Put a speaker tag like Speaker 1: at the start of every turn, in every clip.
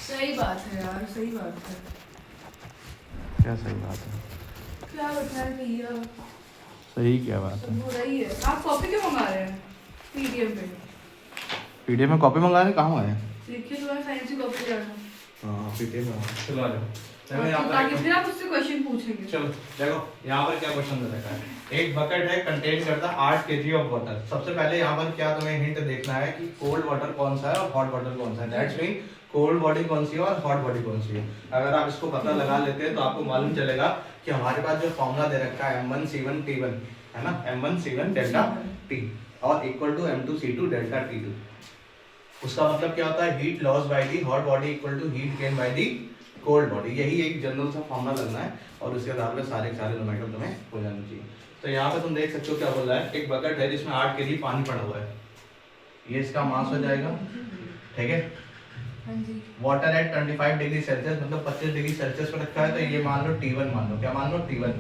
Speaker 1: सही बात है यार, सही बात है।
Speaker 2: क्या सही बात है?
Speaker 1: क्या बताएं भैया,
Speaker 2: सही क्या बात
Speaker 1: सब
Speaker 2: है?
Speaker 1: बुरा ही है। आप कॉपी क्यों मंगा रहे हैं पीडीएफ पे?
Speaker 2: पीडीएफ में कॉपी मंगा रहे कहाँ है?
Speaker 1: देखिए तुम्हारा साइंस की कॉपी लाना।
Speaker 2: हाँ पीडीएफ में चलो आ जाओ। देखो यहाँ
Speaker 1: तो
Speaker 2: पर
Speaker 1: ताकि फिर आप उससे क्वेश्चन पूछेंगे।
Speaker 2: चलो देखो यहाँ पर क्या क्वेश्चन दे रखा है। एक बकेट है कंटेन करता 8 केजी ऑफ वाटर। सबसे पहले यहाँ पर क्या तुम्हें हिंट देखना है कि कोल्ड वाटर कौन सा है और हॉट वाटर कौन सा है। दैट्स मीन कोल्ड बॉडी कौन सी है और हॉट बॉडी कौन सी है। अगर आप इसको पता लगा लेते हैं तो आपको मालूम चलेगा कि हमारे पास जो फॉर्मूला दे रखा है M1C1T1 है ना, M1C1 डेल्टा T और equal to M2C2 delta T2। उसका मतलब क्या होता है, heat loss by the hot body equal to heat gain by the cold body. यही एक जनरल सा फॉर्मूला लगना है और उसके आधार पे सारे न्यूमेरिकल तुम्हें हो जाने चाहिए। तो यहाँ पे तुम देख सकते हो क्या बोल रहा है, एक बकेट है जिसमें 8 केजी पानी पड़ा हुआ है, ये इसका मास हो जाएगा, ठीक है। वाटर एट 25 डिग्री सेल्सियस मतलब 25 डिग्री सेल्सियस पर रखा है, तो ये मान लो T1 मान लो, क्या मान लो T1।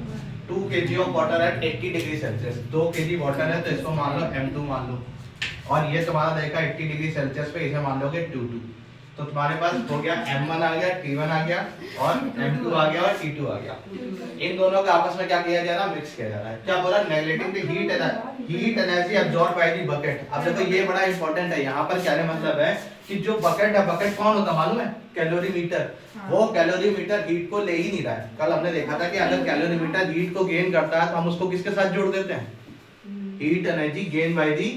Speaker 2: 2 KG of water at 80 degree Celsius, 2 KG water है तो इसको मान लो M2 मान लो, और ये तुम्हारा रहेगा 80 डिग्री सेल्सियस पे, इसे मान लोगे T2। तो तुम्हारे पास हो गया M1 आ गया, T1 आ गया और M2 आ गया और T2 आ गया। इन दोनों को आपस में क्या किया जा रहा है, मिक्स किया जा रहा है। क्या बोला, negative heat energy absorb by the bucket. अब देखो ये बड़ा इंपॉर्टेंट है, यहाँ पर कहने मतलब है कि जो बकेट है, बकेट कौन होता मालूम है, कैलोरीमीटर। वो कैलोरीमीटर हीट को ले ही नहीं रहा है। कल हमने देखा था कि अगर कैलोरीमीटर हीट को गेन करता है तो हम उसको किसके साथ जोड़ देते हैं, heat energy gain by the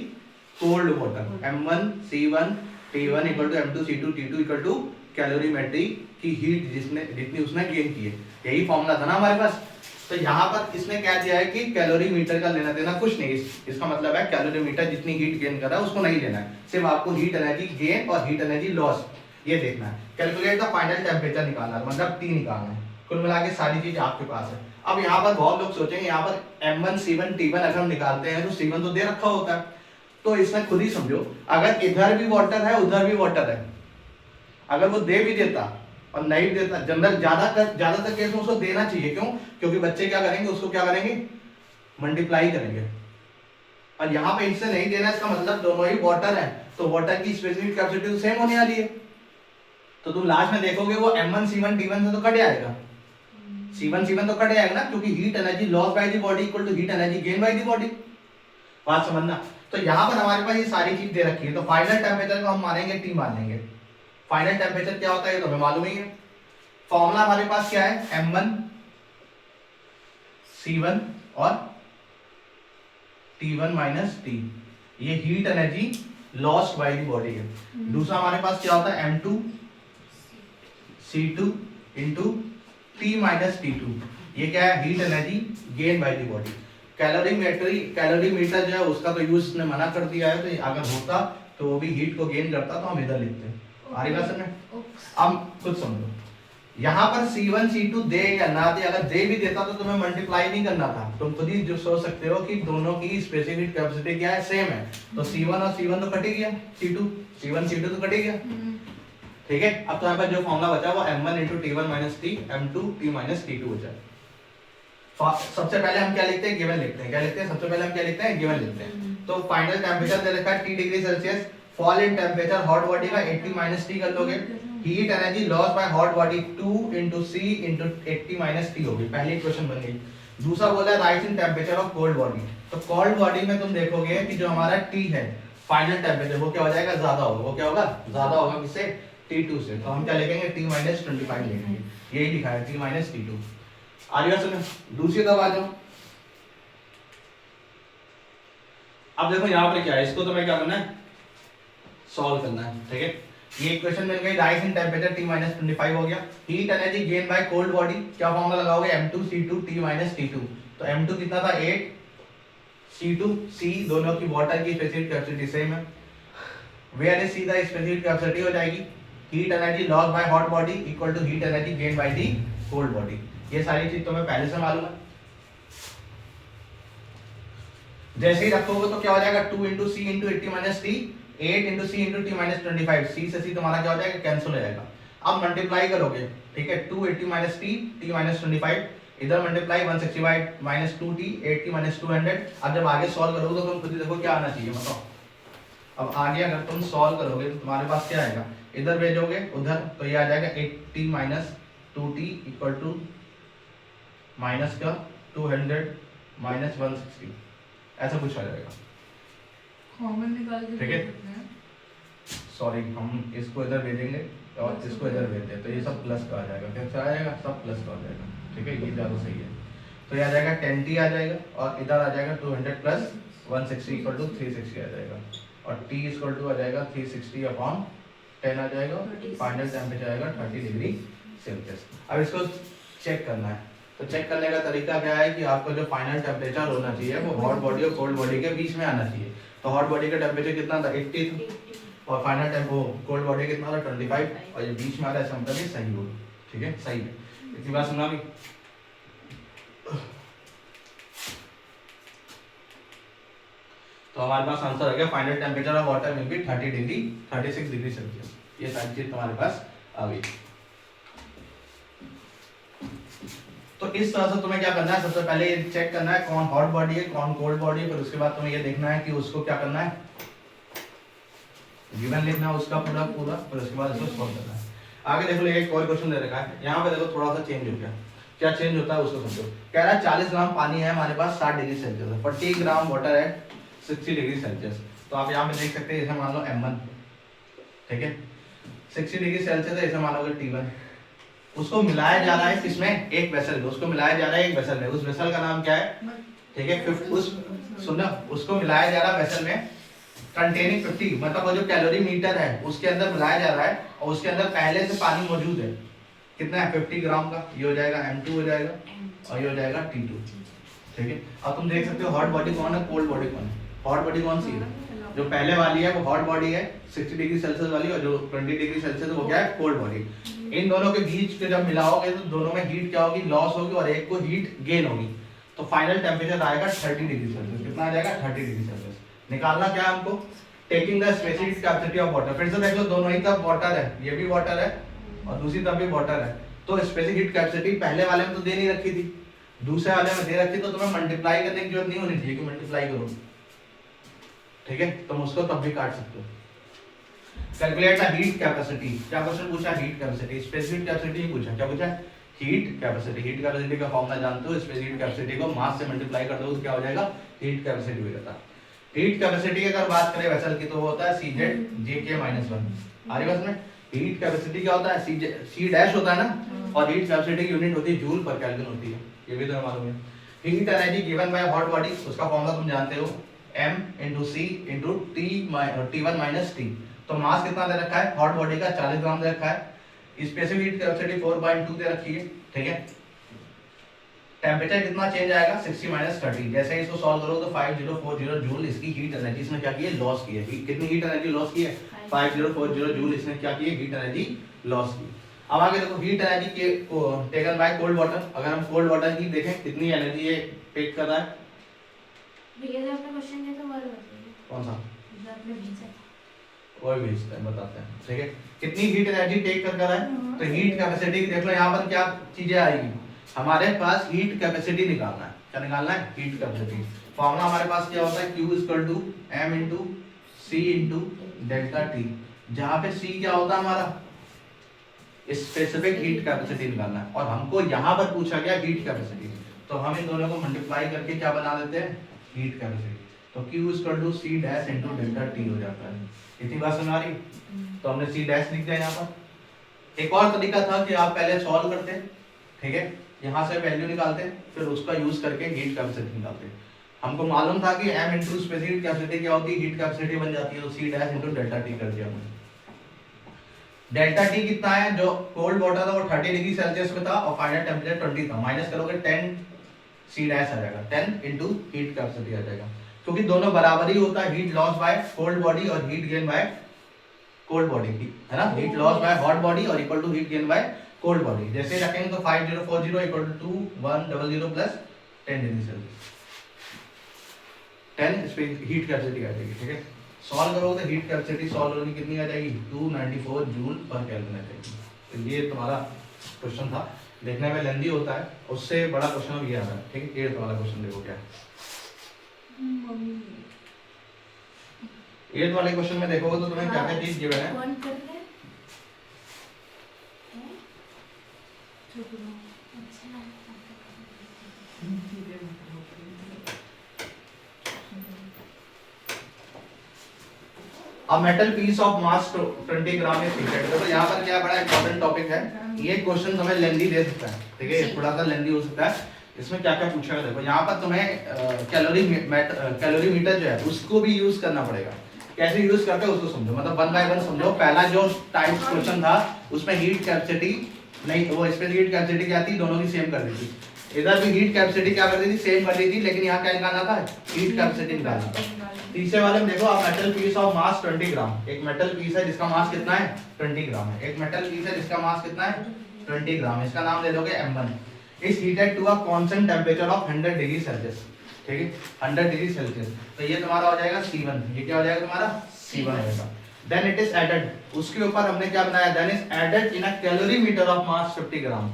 Speaker 2: cold water. M1C1 T1 equal to M2C2 T2 equal to calorimetry की हीट जितनी उसने गेन की है। यही फॉर्मूला था ना हमारे पास। तो यहाँ पर इसने क्या दिया है कि कैलोरीमीटर का लेना देना कुछ नहीं, इसका मतलब है कैलोरीमीटर जितनी हीट गेन कर रहा है उसको नहीं लेना है, सिर्फ आपको हीट एनर्जी गेन और हीट एनर्जी लॉस ये देखना है। कैलकुलेट द फाइनल टेम्परेचर निकालना है, मतलब T निकालना है। कुल मिला के सारी चीज आपके पास है। अब यहाँ पर बहुत लोग सोचेंगे, यहाँ पर M1C1 T1 अगर हम निकालते हैं तो C1 तो दे रखा होता है, तो इसमें खुद ही समझो, अगर इधर भी वाटर है उधर भी वाटर है, अगर वो दे भी देता और नहीं भी देता, जनरल ज्यादातर केस में उसको देना चाहिए। क्यों? क्योंकि बच्चे क्या करेंगे, उसको क्या करेंगे, मल्टीप्लाई करेंगे। और यहाँ पे इससे नहीं देना, इसका मतलब दोनों ही वाटर है, तो वाटर की स्पेसिफिक कैपेसिटी सेम होने वाली है। तो तुम लास्ट में देखोगे वो M1C1 T1 से तो कट जाएगा, C1 तो कट जाएगा ना, क्योंकि heat energy loss by the body equal to heat energy gain by the body. बात समझना। तो यहाँ पर हमारे पास ये सारी चीज दे रखी है, तो फाइनल टेम्परेचर को हम मानेंगे T मान लेंगे। फाइनल टेम्परेचर क्या होता है ये तो हमें मालूम ही है। फॉर्मूला हमारे पास क्या है, M1C1 और T1 माइनस T, ये heat energy lost by the body है। दूसरा हमारे पास क्या होता है, M2C2 into T minus T2, ये क्या है, heat energy gain by the body. Calorimeter जो है उसका तो यूज ने मना कर दिया है, तो अगर होता तो वो भी हीट को गेन करता तो हम इधर लिखते हैं। आ रही बात समझ में? अब खुद समझो, यहाँ पर C1 C2 दे या ना दे, अगर दे भी देता तो तुम्हें मल्टीप्लाई नहीं करना था, तुम खुद ही जो सोच सकते हो कि दोनों की स्पेसिफिक कैपेसिटी क्या है, सेम है। तो C1 और C1 तो कट ही गया, C1 C2 तो कट ही गया, ठीक है। अब तुम्हारे पास जो फॉर्मूला बचा वो M1 × T1 minus T, M2 T minus T2 बचा। सबसे पहले हम क्या लिखते हैं, गिवन लिखते हैं। क्या लिखते हैं, सबसे पहले हम क्या लिखते हैं, गिवन लिखते हैं। तो फाइनल टेम्परेचर दे रखा है T degree Celsius, fall in temperature hot body का 80 माइनस T कर लोगे, heat energy loss by hot body 2 × C × 80 minus T होगी। पहली इक्वेशन बन गई। दूसरा बोला rise in temperature of cold body, तो कोल्ड बॉडी में तुम देखोगे कि जो हमारा T है फाइनल टेम्परेचर वो क्या हो जाएगा, ज्यादा होगा। वो क्या होगा, ज्यादा होगा किससे, T2 से। तो हम क्या लिखेंगे, T माइनस 25 लिखेंगे, यही लिखा है T माइनस T2। आगे समझ। दूसरी तरफ आ जाओ। अब देखो यहाँ पर क्या है, इसको तुम्हें क्या करना है, सॉल्व करना है, ठीक है। ये इक्वेशन मिल गई, rise in temperature T minus 25 हो गया। Heat energy gain by cold body, क्या फॉर्मूला लगाओगे, M2C2 T माइनस T2। तो M2 कितना था 8, C2 C दोनों की वाटर की स्पेसिफिक कैपेसिटी सेम है, where is C the specific capacity हो जाएगी, heat energy loss by hot body equal to heat energy gain by the cold body. ये सारी चीज तुम्हें पहले से मालूम है। जैसे ही रखोगे तो क्या हो जाएगा, 2 × C × 80 minus T, 8 × C × T minus 25, C से C तुम्हारा क्या हो जाएगा, कैंसिल हो जाएगा। अब मल्टीप्लाई करोगे, ठीक है, 280 माइनस T, T माइनस 25, इधर मल्टीप्लाई 165 माइनस 2T, 80 माइनस 200। अब जब आगे सॉल्व करोगे तो तुम खुद ही देखो क्या आना चाहिए, बताओ। अब आगे अगर तुम सॉल्व करोगे तो तुम्हारे पास क्या आएगा, इधर भेजोगे उधर तो ये आ जाएगा 8t minus 2t equal to minus का 200 माइनस 160, ऐसा कुछ आ जाएगा।
Speaker 1: कॉमन निकाल के
Speaker 2: ठीक है।
Speaker 1: देख सकते हैं।
Speaker 2: सॉरी, हम इसको इधर भेजेंगे और इसको इधर भेज दें तो ये सब प्लस का आ जाएगा। कैसा आ जाएगा? सब प्लस का आ जाएगा। ठीक है, ये ज़्यादा सही है। तो ये आ जाएगा 10t आ जाएगा और इधर आ जाएगा 200 प्लस 160 इक्वल टू 360 आ जाएगा और t इक्वल टू आ जाएगा 360 अपॉन 10 आ जाएगा। फाइनल टेम्परेचर आएगा 30 डिग्री सेल्सियस। अब इसको चेक करना है, तो चेक करने का तरीका क्या है कि आपका जो फाइनल टेम्परेचर होना चाहिए वो हॉट बॉडी और कोल्ड बॉडी के बीच में आना चाहिए। तो हॉट बॉडी का टेम्परेचर कितना था? 80 था और फाइनल टेम्पो कोल्ड बॉडी कितना था? 25 और ये बीच में आ रहा है, मतलब ये सही होगा। ठीक है, सही है। इतनी बात सुना भी। तो हमारे पास आंसर आ गया final temperature of water will be 30 degree 36 degree Celsius. ये सारी चीज तुम्हारे पास आ गई। तो इस तरह से तुम्हें क्या करना है, सबसे पहले ये चेक करना है कौन हॉट बॉडी है कौन कोल्ड बॉडी है, फिर उसके बाद तुम्हें ये देखना है कि उसको क्या करना है, गिवन लिखना है उसका पूरा पूरा, फिर उसके बाद इसको सॉल्व करना है। आगे देखो एक और क्वेश्चन दे रखा है, यहाँ पे देखो थोड़ा सा चेंज हो गया। क्या चेंज होता है उसको समझो। कह रहा है 40 ग्राम पानी है हमारे पास 60 डिग्री सेल्सियस है, 40 ग्राम वाटर है 60 डिग्री सेल्सियस। तो आप यहाँ पे देख सकते हैं, जैसे मान लो m1, ठीक है, 60 डिग्री सेल्सियस है, इसे मानोगे T1। उसको मिलाया जा रहा है किसमें? एक वेसल में। उसको मिलाया जा रहा है एक वेसल में। उस वेसल का नाम क्या है? ठीक है, उस सुनना, उसको मिलाया जा रहा है वेसल में कंटेनिंग 50, मतलब वो जो कैलोरी मीटर है उसके अंदर मिलाया जा रहा है और उसके अंदर पहले से पानी मौजूद है। कितना है? 50 ग्राम का। ये हो जाएगा m2 हो जाएगा और ये हो जाएगा T2। ठीक है, अब तुम देख सकते हो हॉट बॉडी कौन है, कोल्ड बॉडी कौन है। हॉट बॉडी कौन सी है? जो पहले वाली है वो हॉट बॉडी है 60 डिग्री सेल्सियस वाली, और जो 20 डिग्री सेल्सियस है वो क्या है? Cold body. इन दोनों के बीच के जब मिलाओगे तो दोनों में हीट क्या होगी? लॉस होगी और एक को हीट गेन होगी। तो फाइनल टेम्परेचर आएगा 30 डिग्री सेल्सियस। कितना आ जाएगा? 30 डिग्री सेल्सियस। निकालना क्या है हमको? Taking the specific capacity of water. फिर से देख लो, दोनों ही तरफ वाटर है, ये भी वाटर है और दूसरी तरफ भी वाटर है। तो स्पेसिफिक हीट कैपेसिटी पहले वाले में तो दे नहीं रखी थी, दूसरे वाले में दे रखी, तो तुम्हें मल्टीप्लाई करने की जरूरत नहीं होनी चाहिए कि मल्टीप्लाई करो। ठीक है, तुम उसको तब भी काट सकते हो। Calculate the heat capacity. क्या क्वेश्चन पूछा? Heat capacity. स्पेसिफिक कैपेसिटी ही पूछा। क्या पूछा? Heat capacity. हीट कैपेसिटी का फॉर्मूला जानते हो? स्पेसिफिक कैपेसिटी को मास से मल्टीप्लाई कर दो तो क्या हो जाएगा? हीट कैपेसिटी हो जाता है। हीट कैपेसिटी की अगर बात करें वेसल की तो वो होता है CZ JK-1। आगे बस में हीट कैपेसिटी क्या होता है? C डैश होता है ना, और हीट कैपेसिटी की यूनिट होती है जूल पर केल्विन होती है। ये भी तो मालूम है। Heat energy given bye hot body, उसका फॉर्मूला तुम जानते हो, m × C × T1 - T। तो मास कितना दे रखा है हॉट बॉडी का? 40 ग्राम दे रखा है। स्पेसिफिक हीट कैपेसिटी 4/2 दे रखी है। ठीक है, टेम्परेचर कितना चेंज आएगा? 60 - 30। जैसे इसको सॉल्व करो तो 5040 जूल इसकी हीट एनर्जी इसने क्या की है? लॉस की है। कितनी हीट एनर्जी लॉस की है? 5040 जूल इसने क्या की है? हीट एनर्जी लॉस की। अब आगे देखो, हीट एनर्जी के टेकन बाय कोल्ड वाटर। अगर हम कोल्ड वाटर की देखें कितनी एनर्जी ये टेक कर रहा है?
Speaker 3: भैया जो आपने क्वेश्चन दिया था वो वाला बताइए।
Speaker 2: कौन सा?
Speaker 3: जो आपने भेजा था।
Speaker 2: वो भेजते हैं, बताते हैं। ठीक है, कितनी हीट एनर्जी टेक कर रहा है? तो हीट कैपेसिटी देख लो, यहाँ पर क्या चीजें आएगी हमारे पास? हीट कैपेसिटी निकालना है। क्या निकालना है? Heat capacity. फॉर्मूला हमारे पास क्या होता है? Q = m × C × ΔT, जहाँ पे C क्या होता है हमारा? स्पेसिफिक हीट कैपेसिटी निकालना है और हमको यहाँ पर पूछा गया हीट कैपेसिटी, तो हम इन दोनों को मल्टीप्लाई करके क्या बना देते हैं? Heat capacity. तो Q = C डैश × ΔT हो जाता है। इतनी बात समझ आ रही? तो हमने C डैश लिख दिया यहाँ पर। एक और तरीका था कि आप पहले सॉल्व करते, ठीक है, यहाँ से वैल्यू निकालते, फिर उसका यूज करके हीट कैपेसिटी निकालते। हमको मालूम था कि m × स्पेसिफिक कैपेसिटी क्या होती है? हीट कैपेसिटी बन जाती है, तो C डैश × ΔT कर दिया हमने। डेल्टा टी कितना है? जो कोल्ड वाटर था वो 30 डिग्री सेल्सियस में था और फाइनल टेम्परेचर 20 था। माइनस करोगे 10 C डैश आ जाएगा, 10 × हीट कैपेसिटी आ जाएगा, क्योंकि दोनों बराबर ही होता है। Heat loss by cold body और heat gain by cold body की, है ना। Heat loss by hot body और equal to heat gain by cold body. जैसे रखेंगे तो 5040 = 2100 + 10 डिग्री सेल्सियस, 10 हीट कैपेसिटी आ जाएगी। ठीक है, सॉल्व करोगे तो हीट कैपेसिटी सॉल्व होने कितनी आ जाएगी? 294 जूल पर केल्विन आ जाएगी। तो ये तुम्हारा क्वेश्चन था, देखने में लेंदी होता है, उससे बड़ा क्वेश्चन ये आ रहा है। ठीक है, 8th वाला क्वेश्चन देखो क्या है। 8th वाले क्वेश्चन में देखोगे तो तुम्हें क्या क्या चीज गिवन है?
Speaker 3: कौन कर रहा है?
Speaker 1: चुप रहो।
Speaker 3: अच्छा
Speaker 1: धीरे मतलब
Speaker 2: A metal piece of mass 20 gram is heated। देखो यहाँ पर क्या बड़ा इंपॉर्टेंट टॉपिक है, ये क्वेश्चन तुम्हें लेंदी दे सकता है, ठीक है, थोड़ा सा लेंदी हो सकता है। इसमें क्या क्या पूछेगा देखो, यहाँ पर तुम्हें कैलोरीमीटर जो है उसको भी यूज करना पड़ेगा। कैसे यूज करते हैं उसको समझो, मतलब वन बाय वन समझो। पहला जो टाइप क्वेश्चन था उसमें हीट कैपेसिटी नहीं, वो इसमें हीट कैपेसिटी क्या थी, दोनों की सेम कर दी थी। इधर भी हीट कैपेसिटी क्या कर दी थी, सेम कर दी थी, लेकिन यहाँ क्या निकालना था, हीट कैपेसिटी निकालना था। तीसरे वाले में देखो, आप मेटल पीस ऑफ मास 20 ग्राम, एक मेटल पीस है जिसका मास कितना है 20 ग्राम है, एक मेटल पीस है जिसका मास कितना है 20 ग्राम, इसका नाम दे दोगे m1। Is heated to a constant temperature of 100 degree Celsius, ठीक है, 100 डिग्री सेल्सियस। तो ये तुम्हारा हो जाएगा C1, ये क्या हो जाएगा तुम्हारा C1 हो जाएगा। देन इट इज एडेड, उसके ऊपर हमने क्या बनाया, then is added in a calorimeter of mass 50 gram,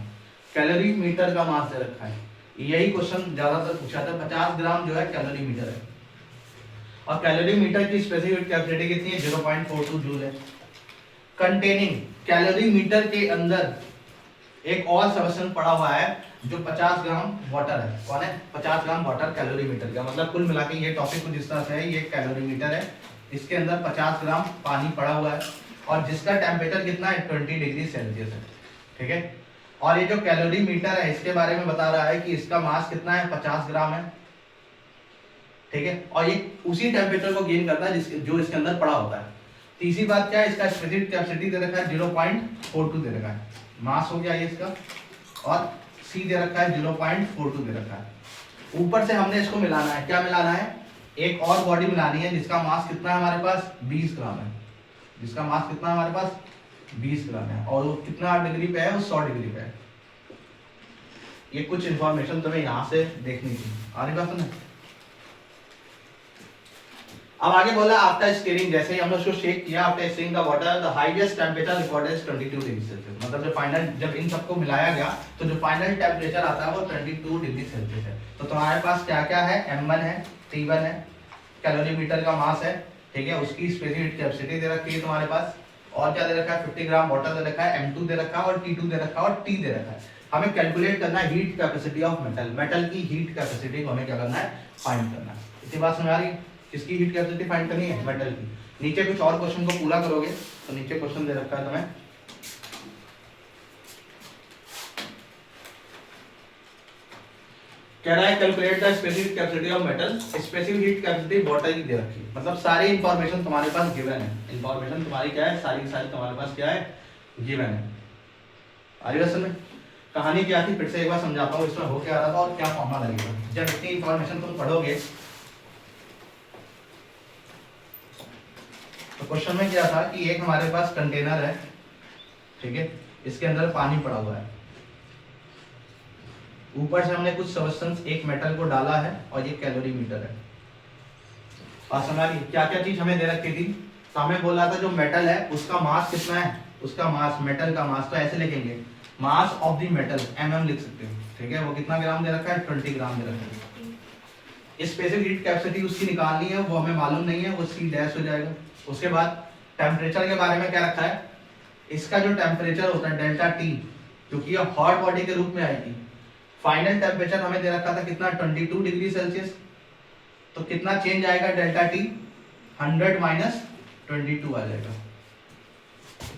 Speaker 2: calorimeter का मास दे रखा है। यही क्वेश्चन ज्यादातर पूछा था, 50 ग्राम जो है कैलोरीमीटर है, और कैलोरीमीटर की स्पेसिफिक कैपेसिटी कितनी है, 0.42 जूल है। कंटेनिंग, कैलोरीमीटर के अंदर एक और सब्सटेंस पड़ा हुआ है जो 50 ग्राम वाटर है। कौन है, 50 ग्राम वाटर कैलोरीमीटर का, मतलब कुल मिला के ये टॉपिक कुछ इस तरह से है, ये कैलोरीमीटर है, इसके अंदर 50 ग्राम पानी पड़ा हुआ है, और जिसका टेम्परेचर कितना है 20 डिग्री सेल्सियस है, ठीक है। और ये जो कैलोरीमीटर है इसके बारे में बता रहा है कि इसका मास कितना है 50 ग्राम है, ठीक है, और ये उसी टेम्परेचर को गेन करता है जो इसके अंदर पड़ा होता है। तीसरी बात क्या है, इसका स्पेसिफिक कैपेसिटी दे रखा है 0.42 दे रखा है, मास हो गया ये इसका, और C दे रखा है 0.42 दे रखा है। ऊपर से हमने इसको मिलाना है, क्या मिलाना है, एक और बॉडी मिलानी है जिसका मास कितना है हमारे पास 20 ग्राम है, जिसका मास कितना है हमारे पास 20 ग्राम है, और वो कितना डिग्री पे है, वो 100 डिग्री पे है। ये कुछ इंफॉर्मेशन तुम्हें यहाँ से देखनी थी, आगे बात सुनो। अब आगे बोला आफ्टर स्टीयरिंग, जैसे ही हमने उसको शेक किया, after steering the water the highest temperature recorded is 22 degree Celsius, मतलब जो फाइनल, जब इन सबको मिलाया गया तो जो फाइनल टेंपरेचर आता है वो 22 डिग्री सेल्सियस है। तो तुम्हारे पास क्या क्या है, m1 है, T1 है, कैलोरीमीटर का मास है, ठीक है, उसकी स्पेसिफिक कैपेसिटी दे रखी है तुम्हारे पास, और क्या दे रखा है 50 ग्राम वाटर दे रखा है, m2 दे रखा है, और T2 दे रखा है, और T दे रखा है। हमें कैलकुलेट करना है heat capacity of metal, metal की हीट कैपेसिटी को हमें क्या करना है, फाइंड करना है। इतनी बात समझ आ रही है, किसकी हीट कैपेसिटी फाइंड करनी है, मेटल की। नीचे कुछ और क्वेश्चन को पूरा करोगे तो नीचे क्वेश्चन दे रखा है तुम्हें, कह रहा है calculate the specific capacity of metal, specific heat capacity water की दे रखी है, मतलब सारी इंफॉर्मेशन तुम्हारे पास गिवन है, इंफॉर्मेशन तुम्हारी क्या है, सारी की सारी तुम्हारे पास क्या है, गिवन है। आगे बस में कहानी क्या थी, फिर से एक बार समझाता हूँ, इसमें हो क्या रहा था और क्या फॉर्मूला लगेगा। जब इतनी इंफॉर्मेशन तुम पढ़ोगे तो क्वेश्चन में क्या था कि एक हमारे पास कंटेनर है, ठीक है, इसके अंदर पानी पड़ा हुआ है, ऊपर से हमने कुछ सब्सटेंस एक मेटल को डाला है, और ये कैलोरीमीटर है। और समझिए क्या क्या चीज हमें दे रखी थी, तो हमें बोला था जो मेटल है उसका मास कितना है, उसका मास, मेटल का मास, तो ऐसे लिखेंगे mass of the metal, mm लिख सकते हो, ठीक है, वो कितना ग्राम दे रखा है 20 ग्राम दे रखा है। स्पेसिफिक हीट कैपेसिटी उसकी निकालनी है, वो हमें मालूम नहीं है, वो C डैश हो जाएगा। उसके बाद टेम्परेचर के बारे में क्या रखा है, इसका जो टेम्परेचर होता है डेल्टा T, क्योंकि ये हॉट बॉडी के रूप में आएगी, फाइनल टेम्परेचर हमें दे रखा था कितना 22 डिग्री सेल्सियस, तो कितना चेंज आएगा डेल्टा T, 100 माइनस 22 आ जाएगा।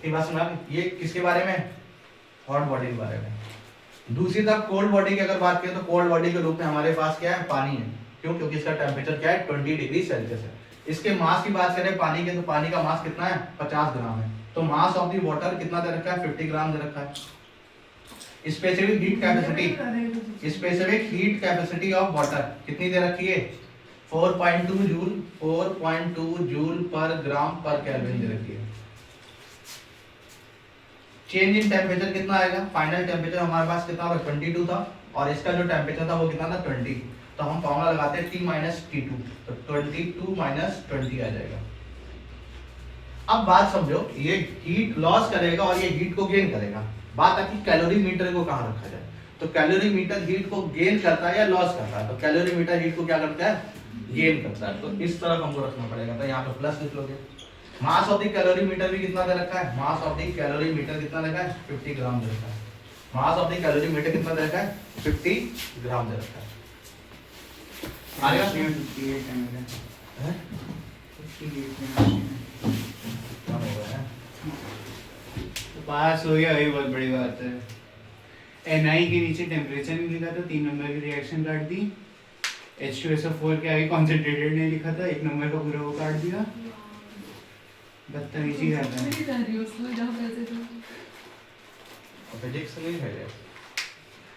Speaker 2: ये बात समझा, ये किसके बारे में, हॉट बॉडी के बारे में। दूसरी तरफ कोल्ड बॉडी की अगर बात करें तो कोल्ड बॉडी के रूप में हमारे पास क्या है, पानी है, क्यों, क्योंकि इसका टेम्परेचर क्या है 20 डिग्री सेल्सियस है। इसके मास की बात करें पानी के, तो पानी का मास कितना है 50 ग्राम है, तो मास ऑफ द वाटर कितना दे रखा है 50 ग्राम दे रखा है। Specific heat capacity, specific heat capacity of water कितनी दे रखी है 4.2 जूल, 4.2 जूल पर ग्राम पर केल्विन दे रखी है। चेंज इन टेम्परेचर कितना आएगा, फाइनल टेम्परेचर हमारे पास कितना था 22 था, और इसका जो टेम्परेचर था वो कितना था 20, तो हम फॉर्मूला लगाते हैं T माइनस T2, तो 22 माइनस 20 आ जाएगा। अब बात समझो, ये हीट लॉस करेगा और ये हीट को गेन करेगा। बात आती कैलोरीमीटर को कहाँ रखा जाए, तो कैलोरीमीटर हीट को गेन करता है या लॉस करता है, तो कैलोरीमीटर हीट को क्या करता है, गेन करता है, तो इस तरफ हमको रखना पड़ेगा, तो यहाँ पे प्लस लिख लोगे। मास ऑफ द कैलोरीमीटर भी कितना दे रखा है, मास ऑफ द कैलोरीमीटर कितना रखा है 50 ग्राम दे रखा है। मास ऑफ द कैलोरीमीटर कितना दे रखा है 50 ग्राम दे रखा है। आएगा
Speaker 4: 58 ml
Speaker 2: हैं?
Speaker 4: 58 ml
Speaker 2: कम हो गया है।
Speaker 4: तो पास हो गया, वही बहुत बड़ी बात है। NI के नीचे टेम्परेचर नहीं लिखा था, 3 नंबर की रिएक्शन काट दी। H2SO4 के आगे कॉन्सेंट्रेटेड नहीं लिखा था, 1 नंबर का पूरा वो काट दिया। बदतमीजी कर रहा है।
Speaker 1: नहीं जा रही हो उसमें जहाँ पैसे थे।
Speaker 2: फिजिक्स नहीं है ये।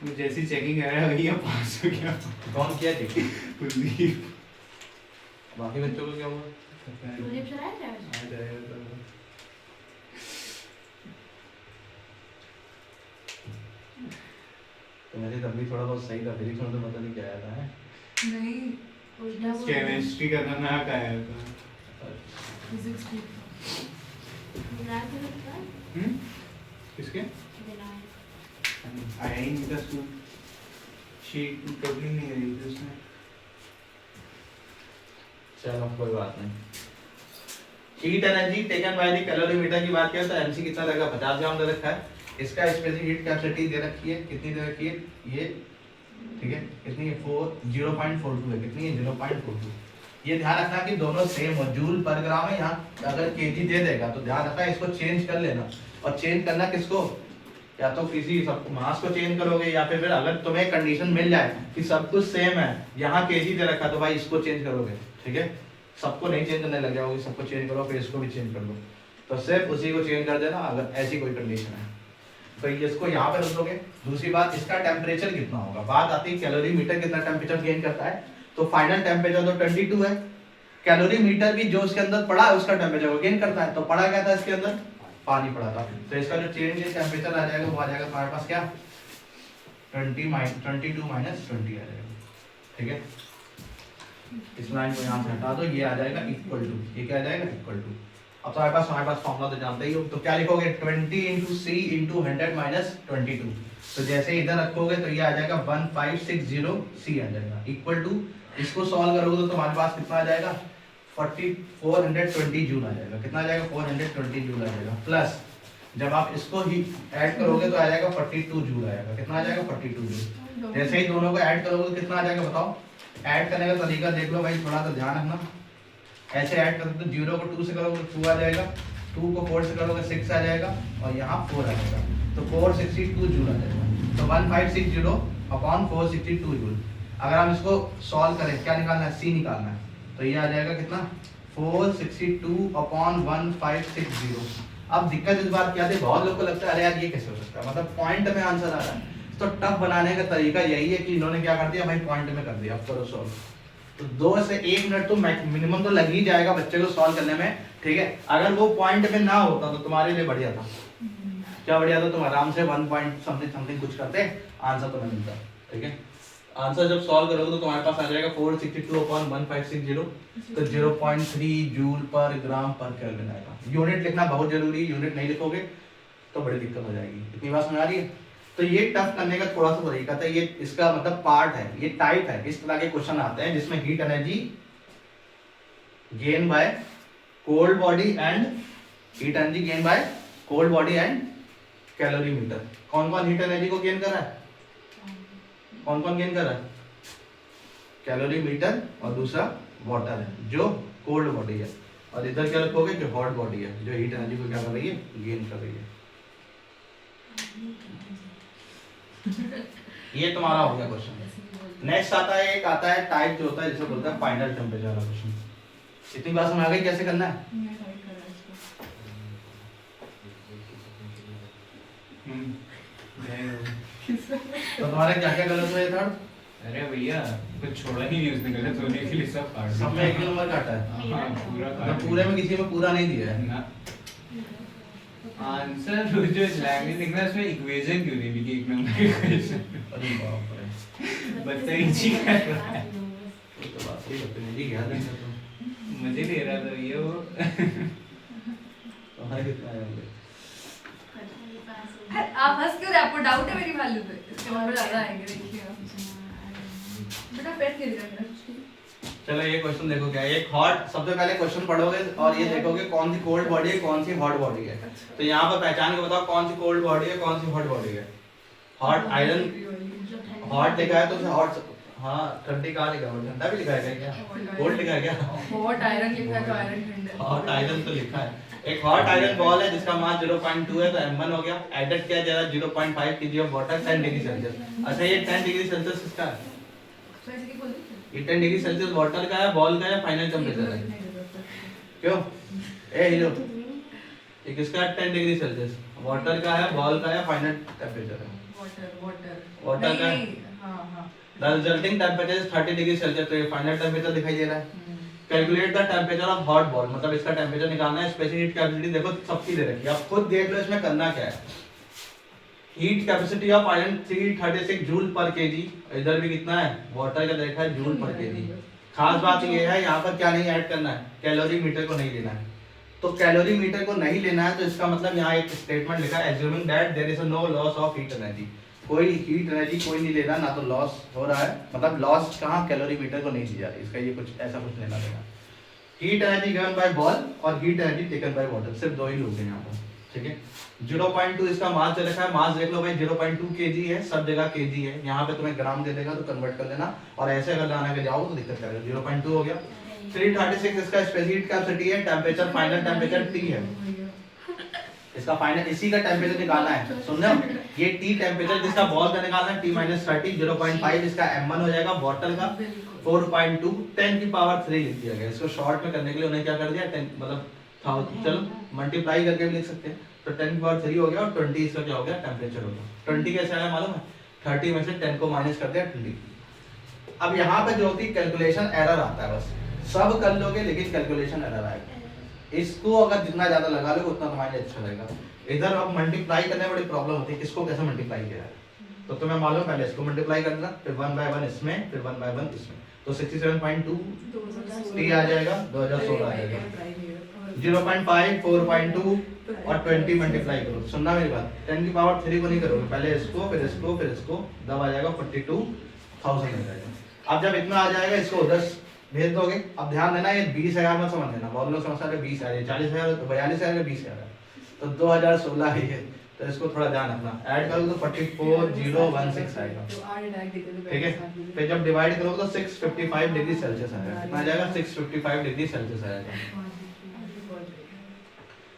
Speaker 4: वो जैसी चेकिंग कर रहा है वही पास हो गया।
Speaker 2: कौन किया थी?
Speaker 4: कुलदीप।
Speaker 2: बाकी बच्चों को क्या हुआ?
Speaker 3: मुझे चलाया क्या
Speaker 4: आ जाएगा तो।
Speaker 2: तो मेरी तब भी थोड़ा बहुत सही था, फिजिक्स में तो पता नहीं क्या आया था है।
Speaker 1: नहीं
Speaker 3: उल्टा बोल
Speaker 4: केमिस्ट्री खतरनाक आया था।
Speaker 1: फिजिक्स की
Speaker 3: मिला के रखा
Speaker 4: किसके?
Speaker 3: मिला
Speaker 4: आया ही नहीं था स्कूल। शीट टोटली नहीं आई थी उसमें।
Speaker 2: चलो कोई बात नहीं। Heat energy taken by the calorimeter की बात करें तो एमसी कितना रहेगा 50 ग्राम दे रखा है। इसका स्पेसिफिक हीट कैपेसिटी दे रखी है, कितनी दे रखी है ये, ठीक है, कितनी है 0.42 है, कितनी है 0.42। ये ध्यान रखना कि दोनों सेम हो, जूल पर ग्राम है। यहाँ अगर केजी दे देगा तो ध्यान रखना इसको चेंज कर लेना। और चेंज करना किसको, या तो किसी सब मास को चेंज करोगे या फिर अगर तुम्हें कंडीशन मिल जाए कि सब कुछ सेम है, यहाँ केजी दे रखा तो भाई इसको चेंज करोगे, ठीक है। सबको नहीं चेंज करने लग जाओगे, सबको चेंज करो फिर इसको भी चेंज कर दो, तो सिर्फ उसी को चेंज कर देना अगर ऐसी कोई कंडीशन है तो इसको यहाँ पे रख दोगे। दूसरी बात, इसका टेम्परेचर कितना होगा। बात आती है कैलोरीमीटर कितना टेम्परेचर गेन करता है, तो फाइनल टेम्परेचर तो 22 है। कैलोरीमीटर भी जो उसके अंदर पड़ा है उसका टेम्परेचर को गेन करता है, तो पड़ा क्या था इसके अंदर, पानी पड़ा था। तो इसका जो चेंज इन टेम्परेचर आ जाएगा वो आ जाएगा हमारे पास क्या 22 माइनस 20 आ जाएगा, ठीक है। इस लाइन को यहाँ से हटा दो, ये आ जाएगा इक्वल टू, ये क्या आ जाएगा इक्वल टू। अब तो हमारे पास फॉर्मूला तो जानते ही हो, तो क्या लिखोगे 20 इंटू सी इंटू 100 माइनस 22। तो जैसे इधर रखोगे तो ये आ जाएगा 1560 सी आ जाएगा इक्वल टू, इसको सॉल्व करोगे तो तुम्हारे पास कितना आ जाएगा 420 जूल आ जाएगा। कितना आ जाएगा 420 जूल आ जाएगा। प्लस जब आप इसको ही ऐड करोगे तो आ जाएगा 42 जूल आएगा। कितना आ जाएगा 42 जूल। जैसे ही दोनों को ऐड करोगे कितना आ जाएगा बताओ। ऐड करने का तरीका देख लो भाई, थोड़ा सा ध्यान रखना। ऐसे ऐड करते तो 0 को 2 से करोगे 2 आ जाएगा, 2 को 4 से करोगे 6 आ जाएगा और यहाँ 4 आ जाएगा, तो 462 जूल आ जाएगा। तो 1560 अपॉन 462 जूल। अगर हम इसको सॉल्व करें, क्या निकालना है, सी निकालना है, तो ये आ जाएगा कितना 462 अपॉन 1560। अब दिक्कत इस बात क्या थी, बहुत लोग को लगता है अरे यार ये कैसे हो सकता है, मतलब पॉइंट में आंसर आ रहा है। तो टफ बनाने का तरीका यही है कि इन्होंने क्या कर दिया भाई, पॉइंट में कर दिया। अब करो सॉल्व, तो 2 से 1 मिनट तो मिनिमम तो लग ही जाएगा बच्चे को सॉल्व करने में, ठीक है। अगर वो पॉइंट में ना होता तो तुम्हारे लिए बढ़िया था। क्या बढ़िया था, तुम आराम से 1 पॉइंट समथिंग कुछ करते, आंसर तो नहीं मिलता, ठीक है। आंसर जब सॉल्व करोगे तो तुम्हारे पास आ जाएगा 462 अपॉन 1560, तो 0.3 जूल पर ग्राम पर केल्विन आएगा। यूनिट लिखना बहुत जरूरी है, यूनिट नहीं लिखोगे तो बड़ी दिक्कत हो जाएगी। इतनी बात समझ आ रही है। तो ये टफ करने का थोड़ा सा तरीका था, ये इसका मतलब पार्ट है, ये टाइप है। इस तरह के क्वेश्चन आते हैं जिसमें heat energy gain by cold body and heat energy gain by cold body and calorimeter. कौन कौन हीट एनर्जी को गेन कर रहा है, कौन कौन गेन कर रहा है, कैलोरीमीटर और दूसरा वाटर है जो कोल्ड बॉडी है, और इधर क्या रखोगे जो हॉट बॉडी है जो हीट एनर्जी को क्या कर रही है, गेन कर रही है। ये तुम्हारा हो गया क्वेश्चन। नेक्स्ट आता है, एक आता है टाइप जो होता है जिसे बोलते हैं फाइनल टेम्परेचर वाला क्वेश्चन। इतनी बात समझ आ गई कैसे करना है।
Speaker 1: मैं टाइप कर रहा हूं इसको। तो तुम्हारे क्या क्या गलत हुए थर्ड,
Speaker 4: अरे भैया कुछ छोड़ा ही नहीं उसने, गलत होने के लिए सब काट
Speaker 2: सब में एक ही नंबर काटा है,
Speaker 4: हाँ, पूरा
Speaker 2: मतलब
Speaker 4: काट
Speaker 2: पूरे में किसी में पूरा नहीं दिया है
Speaker 4: ना। आंसर जो लैंग्वेज लिखना है उसमें इक्वेशन क्यों नहीं लिखी, एक नंबर की इक्वेशन।
Speaker 2: अरे बाप रे,
Speaker 4: बदतमीजी कर रहा है।
Speaker 2: तो बात सही करते हैं जी, क्या देंगे तुम,
Speaker 4: मजे ले रहा था ये वो।
Speaker 2: तुम्हारे कितना है होंगे।
Speaker 1: आप हंस क्यों रहे, आपको डाउट है मेरी वैल्यू पे, इसके नंबर ज्यादा आएंगे देखिए आप। बेटा पेट गिर जाएगा।
Speaker 2: चलो ये क्वेश्चन देखो क्या है। एक हॉट, सबसे पहले क्वेश्चन पढ़ोगे और ये देखोगे कौन सी कोल्ड बॉडी है कौन सी हॉट बॉडी है। तो यहाँ पर पहचान के बताओ कौन सी कोल्ड बॉडी है कौन सी हॉट बॉडी है। हॉट आयरन
Speaker 3: जो ठंडी
Speaker 2: हॉट लिखा है तो उसे हॉट, हाँ ठंडी कहाँ लिखा है, ठंडा भी लिखा है क्या, कोल्ड लिखा है क्या?
Speaker 1: हॉट आयरन लिखा है तो आयरन ठंडा।
Speaker 2: हॉट आयरन तो लिखा है। एक हॉट आयरन बॉल है जिसका मास 0.2 है तो m1 हो गया। एडेड किया जा रहा है 0.5 kg of water 10 degree Celsius. अच्छा ये 10 डिग्री सेल्सियस किसका है?
Speaker 1: तो ऐसे की बोलते
Speaker 2: ये 10 डिग्री सेल्सियस वाटर का है, बॉल का है, फाइनल टेंपरेचर है? क्यों ए हीरो, ये किसका है 10 डिग्री सेल्सियस? वाटर का है, बॉल का है, फाइनल टेंपरेचर है। वाटर का
Speaker 1: हाँ
Speaker 2: the resulting temperature is 30 degree Celsius, तो ये फाइनल टेंपरेचर दिखाई दे रहा है। Calculate the temperature of hot ball, मतलब इसका टेंपरेचर निकालना है। स्पेसिफिक हीट कैपेसिटी देखो सबकी दे रखी है, आप खुद देख लो इसमें करना क्या है। Heat capacity of iron 336 joule पर केजी, इधर भी कितना है, वाटर का देखा है जूल पर केजी। खास बात ये है यहाँ पर क्या नहीं ऐड करना है, कैलोरी मीटर को नहीं लेना है। तो कैलोरी मीटर को नहीं लेना है तो इसका मतलब यहाँ एक स्टेटमेंट लिखा है, assuming that there is no loss of heat energy, कोई हीट एनर्जी कोई नहीं ले रहा, ना तो लॉस हो रहा है, मतलब लॉस कहाँ कैलोरी मीटर को नहीं दी जा रही, इसका ये कुछ ऐसा कुछ लेना देना। Heat energy given by ball और heat energy taken by water, सिर्फ दो ही लोग हैं यहाँ पर, ठीक है। 0.2 इसका मास दे रखा है, मास देख लो भाई 0.2 kg है, सब जगह kg है, यहाँ पे तुम्हें ग्राम दे देगा तो कन्वर्ट कर लेना, और ऐसे अगर लाना के जाओ तो दिक्कत करेगा। 0.2 हो गया। 336 इसका स्पेसिफिक कैपेसिटी है, टेंपरेचर फाइनल टेंपरेचर T है, इसका फाइनल इसी का टेंपरेचर निकालना है, सुन रहे हो, ये T टेंपरेचर जिसका बॉल का निकालना है, T-30, 0.5 इसका m1 हो जाएगा बॉटल का, 4.2 10 की पावर 3 लिख दिया गया। इसको शॉर्ट में करने के लिए उन्हें क्या कर दिया 10 मतलब चलो मल्टीप्लाई करके भी लिख सकते हैं, तो 10 की पावर 3 हो गया, और 20 इसका क्या हो गया टेंपरेचर हो गया। 20 कैसे आया मालूम है, 30 में से 10 को माइनस कर दिया 20। अब यहाँ पे जो होती है कैलकुलेशन एरर आता है, बस सब कर लोगे लेकिन कैलकुलेशन एरर आएगा। इसको अगर जितना ज्यादा लगा लोगे उतना तुम्हारे लिए अच्छा रहेगा। इधर अब मल्टीप्लाई करने में बड़ी प्रॉब्लम होती है, किसको कैसे मल्टीप्लाई किया है, तो तुम्हें मालूम पहले इसको मल्टीप्लाई करना, फिर 1 by 1 इसमें, फिर 1 by 1 इसमें, तो 67.2 T आ जाएगा, 2016 आ जाएगा। 0.5 4.2 और 20 मल्टीप्लाई करो, सुनना मेरी बात, 10 की पावर 3 को नहीं करोगे, पहले इसको फिर इसको फिर इसको, तब आ जाएगा 42,000 आ जाएगा। अब जब इतना आ जाएगा इसको उधर भेज दोगे। अब ध्यान देना ये 20,000 मत समझ लेना, बहुत लोग समझते हैं 20,000 40,000 तो 42,000 20,000 तो 2016 ही है, तो इसको थोड़ा ध्यान रखना। ऐड करो तो 44,016 आएगा, ठीक है। फिर जब डिवाइड करोगे तो 655 डिग्री सेल्सियस आएगा, कितना आ जाएगा 655 डिग्री सेल्सियस आएगा।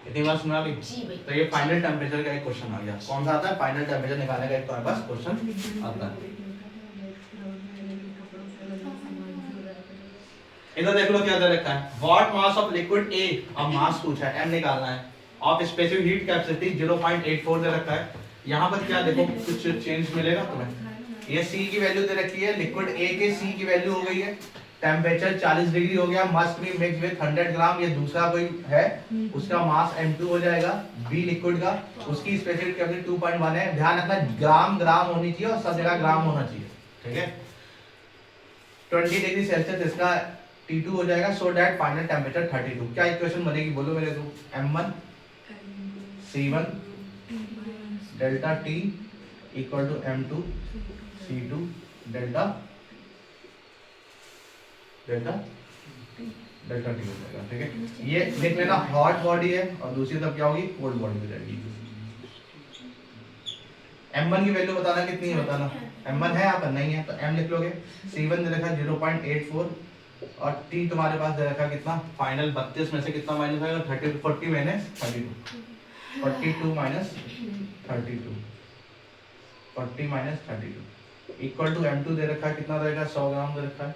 Speaker 2: इतनी बात सुना ली, तो ये फाइनल टेंपरेचर का एक क्वेश्चन आ गया। कौन सा आता है, फाइनल टेंपरेचर निकालने का एक तुम्हारे पास क्वेश्चन आता है। इधर देख लो क्या दे रखा है, what mass of liquid A, अब मास पूछा है, m निकालना है, ऑफ स्पेसिफिक हीट कैपेसिटी 0.84 दे रखा है। यहाँ पर क्या देखो कुछ चेंज मिलेगा तुम्हें, ये C की वैल्यू दे रखी है, लिक्विड A के C की वैल्यू हो गई है, टेम्परेचर 40 डिग्री हो गया, मस्ट बी मिक्स विद 100 ग्राम, ये दूसरा कोई है, उसका मास m2 हो जाएगा B लिक्विड का, उसकी स्पेसिफिक कैपेसिटी 2.1 है। ध्यान रखना ग्राम ग्राम होनी चाहिए और सब जगह ग्राम होना चाहिए, ठीक है। 20 डिग्री सेल्सियस इसका T2 हो जाएगा, सो दैट फाइनल टेंपरेचर 32। क्या इक्वेशन बनेगी बोलो मेरे को, m1 C1 delta T equal to m2 C2 delta delta delta T हो जाएगा, ठीक है। ये लिख लेना, हॉट बॉडी है और दूसरी तरफ क्या होगी, कोल्ड बॉडी हो जाएगी। m1 की वैल्यू बताना कितनी है, बताना m1 है यहाँ पर नहीं है तो m लिख लोगे। C1 दे रखा 0.84 और T तुम्हारे पास दे रखा कितना, फाइनल 32 में से कितना माइनस आएगा 30 40 minus 32 42 minus 32 40 minus 32 equal to m2 दे रखा है कितना रहेगा 100 ग्राम दे रखा है,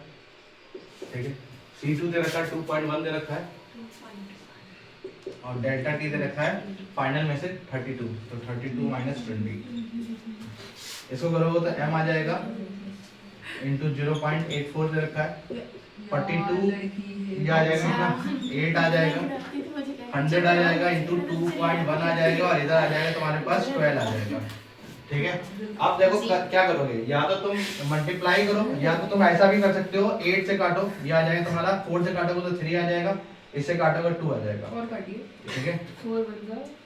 Speaker 2: ठीक है। C2 दे रखा है 2.1 दे रखा है और डेल्टा T दे रखा है फाइनल में से 32, तो 32 माइनस 20 इसको करोगे तो m आ जाएगा इंटू 0.84 दे रखा है 42 ये आ जाएगा ना 8 आ जाएगा 100 आ जाएगा इंटू 2.1 आ जाएगा और इधर आ जाएगा तुम्हारे पास 12 आ जाएगा, ठीक है। अब देखो क्या करोगे, या तो तुम मल्टीप्लाई करो या तो तुम ऐसा भी कर सकते हो, 8 से काटो ये आ जाएगा तुम्हारा, 4 से काटोगे तो 3 आ जाएगा, इससे काटोगे 2 आ जाएगा,
Speaker 1: और काटिए,
Speaker 2: ठीक है।
Speaker 1: 4 बन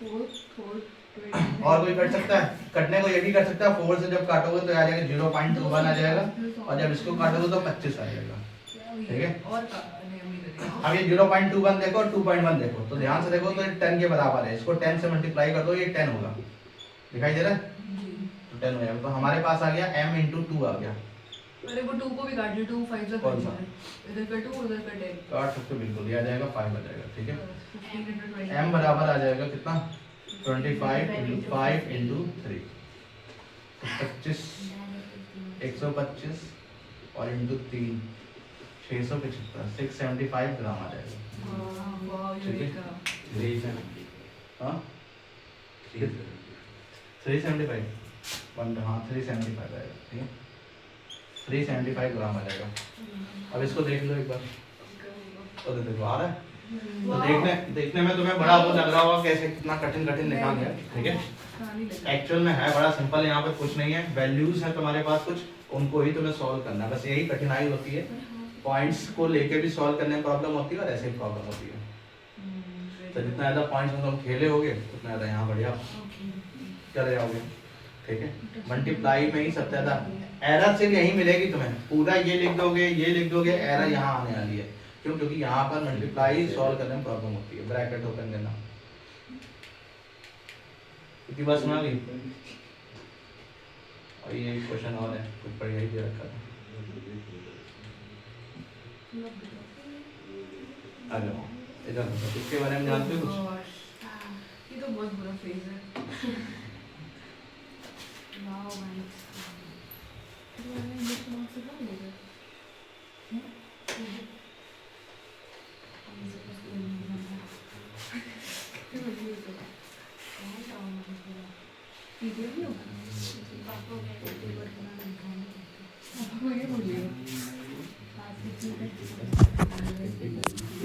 Speaker 1: 4
Speaker 2: और कोई कट सकता है, कटने को ये भी कर सकता है, 4 से जब काटोगे तो आ जाएगा 0.21 आ जाएगा और जब इसको काटोगे तो 25 आ जाएगा, ठीक है।
Speaker 1: और
Speaker 2: अब ये 0.21 देखो और 2.1 देखो तो ध्यान से देखो तो ये 10 के बराबर है, इसको 10 से मल्टीप्लाई कर दो ये 10 होगा, दिखाई दे रहा है, तो 10 हो जाएगा। तो हमारे पास आ गया m into 2 आ गया।
Speaker 1: अरे वो 2 को भी काट लो, 2 5 से
Speaker 2: कौन सा?
Speaker 1: इधर का 2 उधर का 10।
Speaker 2: काट सकते हो बिल्कुल, ये आ जाएगा 5 आ जाएगा, ठीक है।
Speaker 1: 15 into 20
Speaker 2: m बराबर आ जाएगा कितना 25 into 5 into 3 25 125 और इंटू 3 675 675 ग्राम आ जाएगा।
Speaker 1: वाह
Speaker 2: ठीक है।
Speaker 1: यूरेका।
Speaker 2: हाँ 375 हाँ 375 आएगा, ठीक है 375 ग्राम आ जाएगा। अब इसको देख लो एक बार, तो देखो आ रहा है। तो देखने में तुम्हें बड़ा वो लग रहा होगा कैसे कितना कठिन लिखा गया, ठीक है। एक्चुअल में है बड़ा सिंपल, यहाँ पे कुछ नहीं है, वैल्यूज है तुम्हारे पास कुछ, उनको ही तुम्हें सॉल्व करना है, बस यही कठिनाई होती है। पॉइंट्स को लेके भी सॉल्व करने में प्रॉब्लम होती है और ऐसे ही प्रॉब्लम होती है। तो जितना ज़्यादा पॉइंट्स में तुम खेले होगे उतना ज़्यादा यहाँ बढ़िया चले जाओगे, ठीक है। मल्टीप्लाई में ही सबसे ज़्यादा एरर सिर्फ यही मिलेगी तुम्हें, पूरा ये लिख दोगे एरर यहाँ आने वाली है। क्यों? क्योंकि यहाँ पर मल्टीप्लाई सॉल्व करने में प्रॉब्लम होती है। ब्रैकेट ओपन करना, क्योंकि बस सुना गई। और ये क्वेश्चन और है, कुछ बढ़िया ही दे रखा था। आ जाओ इधर, इसके बारे में जानते हो कुछ?
Speaker 1: ये तो बहुत बुरा फेज है।
Speaker 3: वाओ गाइस
Speaker 1: ये बोलिए।